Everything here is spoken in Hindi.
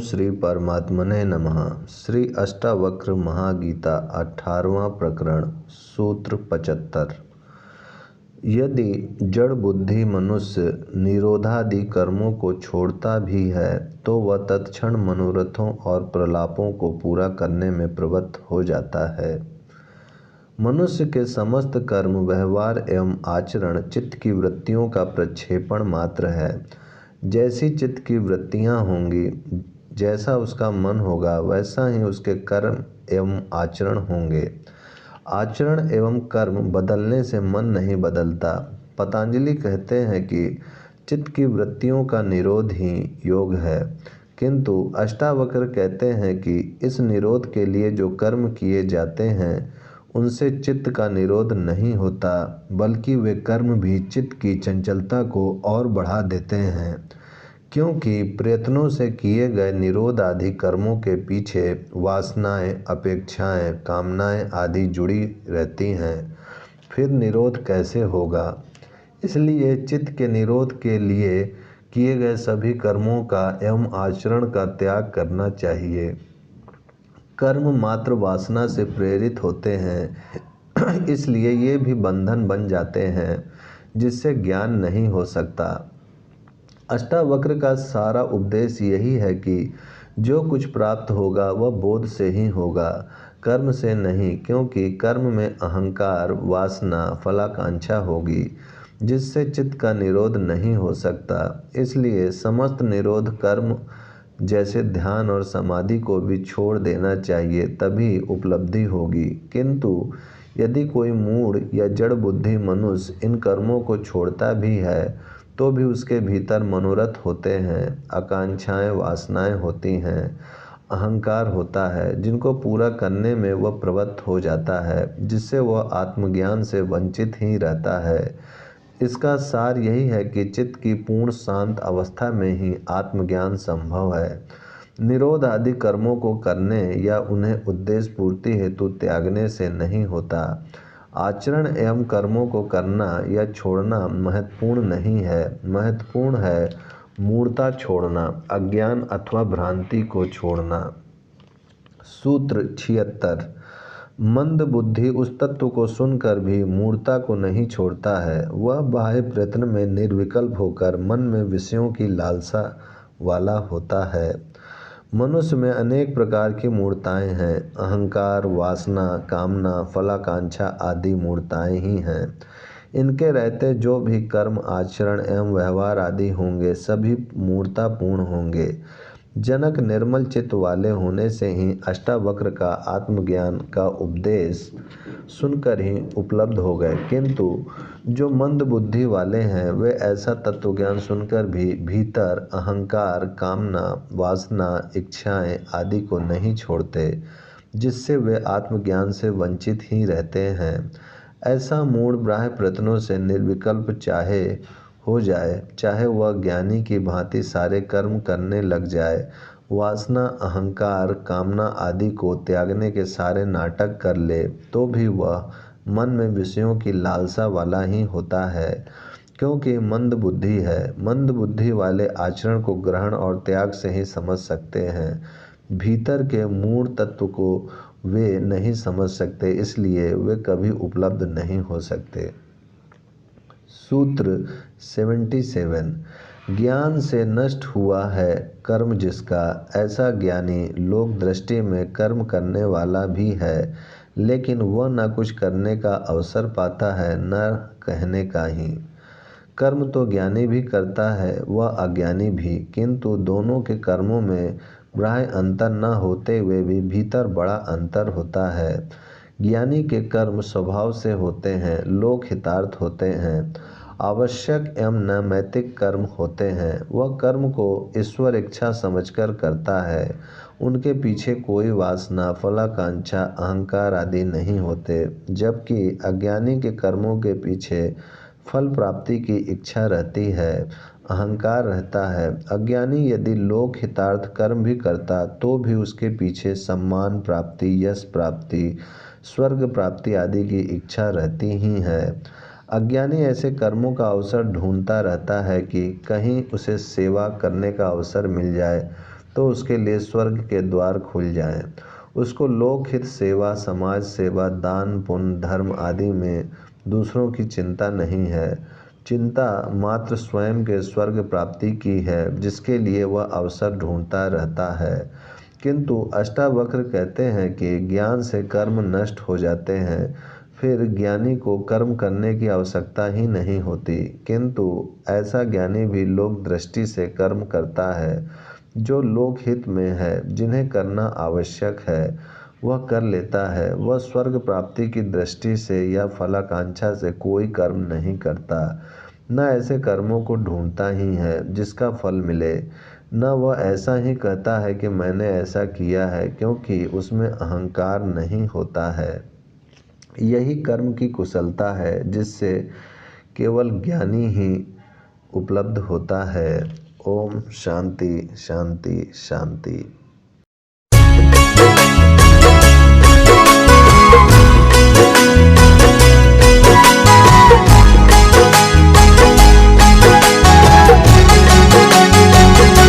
श्री परमात्मने नमः। श्री अष्टावक्र महागीता 18वां प्रकरण सूत्र 75। यदि जड़ बुद्धि मनुष्य निरोधादि कर्मों को छोड़ता भी है तो वह तत्क्षण मनोरथों और प्रलापों को पूरा करने में प्रवृत्त हो जाता है। मनुष्य के समस्त कर्म, व्यवहार एवं आचरण चित्त की वृत्तियों का प्रक्षेपण मात्र है। जैसी चित्त की वृत्तियाँ होंगी, जैसा उसका मन होगा, वैसा ही उसके कर्म एवं आचरण होंगे। आचरण एवं कर्म बदलने से मन नहीं बदलता। पतंजलि कहते हैं कि चित्त की वृत्तियों का निरोध ही योग है, किंतु अष्टावक्र कहते हैं कि इस निरोध के लिए जो कर्म किए जाते हैं उनसे चित्त का निरोध नहीं होता, बल्कि वे कर्म भी चित्त की चंचलता को और बढ़ा देते हैं, क्योंकि प्रयत्नों से किए गए निरोध आदि कर्मों के पीछे वासनाएं, अपेक्षाएं, कामनाएं आदि जुड़ी रहती हैं। फिर निरोध कैसे होगा? इसलिए चित्त के निरोध के लिए किए गए सभी कर्मों का एवं आचरण का त्याग करना चाहिए। कर्म मात्र वासना से प्रेरित होते हैं, इसलिए ये भी बंधन बन जाते हैं जिससे ज्ञान नहीं हो सकता। अष्टावक्र का सारा उपदेश यही है कि जो कुछ प्राप्त होगा वह बोध से ही होगा, कर्म से नहीं, क्योंकि कर्म में अहंकार, वासना, फलाकांक्षा होगी, जिससे चित्त का निरोध नहीं हो सकता। इसलिए समस्त निरोध कर्म जैसे ध्यान और समाधि को भी छोड़ देना चाहिए, तभी उपलब्धि होगी। किंतु यदि कोई मूढ़ या जड़ बुद्धि मनुष्य इन कर्मों को छोड़ता भी है तो भी उसके भीतर मनोरथ होते हैं, आकांक्षाएं, वासनाएं होती हैं, अहंकार होता है, जिनको पूरा करने में वह प्रवृत्त हो जाता है, जिससे वह आत्मज्ञान से वंचित ही रहता है। इसका सार यही है कि चित्त की पूर्ण शांत अवस्था में ही आत्मज्ञान संभव है। निरोध आदि कर्मों को करने या उन्हें उद्देश्य पूर्ति हेतु त्यागने से नहीं होता। आचरण एवं कर्मों को करना या छोड़ना महत्वपूर्ण नहीं है, महत्वपूर्ण है मूढ़ता छोड़ना, अज्ञान अथवा भ्रांति को छोड़ना। सूत्र 76। मंद बुद्धि उस तत्व को सुनकर भी मूढ़ता को नहीं छोड़ता है। वह बाह्य प्रयत्न में निर्विकल्प होकर मन में विषयों की लालसा वाला होता है। मनुष्य में अनेक प्रकार की मूढ़ताएं हैं। अहंकार, वासना, कामना, फलाकांक्षा आदि मूढ़ताएं ही हैं। इनके रहते जो भी कर्म, आचरण एवं व्यवहार आदि होंगे, सभी मूढ़तापूर्ण होंगे। जनक निर्मल चित्त वाले होने से ही अष्टावक्र का आत्मज्ञान का उपदेश सुनकर ही उपलब्ध हो गए, किंतु जो मंद बुद्धि वाले हैं वे ऐसा तत्वज्ञान सुनकर भी भीतर अहंकार, कामना, वासना, इच्छाएं आदि को नहीं छोड़ते, जिससे वे आत्मज्ञान से वंचित ही रहते हैं। ऐसा मूढ़ बाह्य प्रयत्नों से निर्विकल्प चाहे हो जाए, चाहे वह ज्ञानी की भांति सारे कर्म करने लग जाए, वासना, अहंकार, कामना आदि को त्यागने के सारे नाटक कर ले, तो भी वह मन में विषयों की लालसा वाला ही होता है, क्योंकि मंद बुद्धि है। मंद बुद्धि वाले आचरण को ग्रहण और त्याग से ही समझ सकते हैं, भीतर के मूढ़ तत्व को वे नहीं समझ सकते, इसलिए वे कभी उपलब्ध नहीं हो सकते। सूत्र 77। ज्ञान से नष्ट हुआ है कर्म जिसका, ऐसा ज्ञानी लोक दृष्टि में कर्म करने वाला भी है, लेकिन वह न कुछ करने का अवसर पाता है न कहने का ही। कर्म तो ज्ञानी भी करता है, वह अज्ञानी भी, किंतु दोनों के कर्मों में बाह्य अंतर न होते हुए भी भीतर बड़ा अंतर होता है। ज्ञानी के कर्म स्वभाव से होते हैं, लोक हितार्थ होते हैं, आवश्यक एवं नैमित्तिक कर्म होते हैं। वह कर्म को ईश्वर इच्छा समझकर करता है, उनके पीछे कोई वासना, फलाकांक्षा, अहंकार आदि नहीं होते, जबकि अज्ञानी के कर्मों के पीछे फल प्राप्ति की इच्छा रहती है, अहंकार रहता है। अज्ञानी यदि लोक हितार्थ कर्म भी करता तो भी उसके पीछे सम्मान प्राप्ति, यश प्राप्ति, स्वर्ग प्राप्ति आदि की इच्छा रहती ही है। अज्ञानी ऐसे कर्मों का अवसर ढूंढता रहता है कि कहीं उसे सेवा करने का अवसर मिल जाए, तो उसके लिए स्वर्ग के द्वार खुल जाएं। उसको लोकहित सेवा, समाज सेवा, दान पुण्य, धर्म आदि में दूसरों की चिंता नहीं है। चिंता मात्र स्वयं के स्वर्ग प्राप्ति की है, जिसके लिए वह अवसर ढूंढता रहता है। किंतु अष्टावक्र कहते हैं कि ज्ञान से कर्म नष्ट हो जाते हैं, फिर ज्ञानी को कर्म करने की आवश्यकता ही नहीं होती। किंतु ऐसा ज्ञानी भी लोक दृष्टि से कर्म करता है। जो लोकहित में है, जिन्हें करना आवश्यक है, वह कर लेता है। वह स्वर्ग प्राप्ति की दृष्टि से या फलाकांक्षा से कोई कर्म नहीं करता, न ऐसे कर्मों को ढूंढता ही है जिसका फल मिले, न वह ऐसा ही कहता है कि मैंने ऐसा किया है, क्योंकि उसमें अहंकार नहीं होता है। यही कर्म की कुशलता है जिससे केवल ज्ञानी ही उपलब्ध होता है। ओम शांति शांति शांति।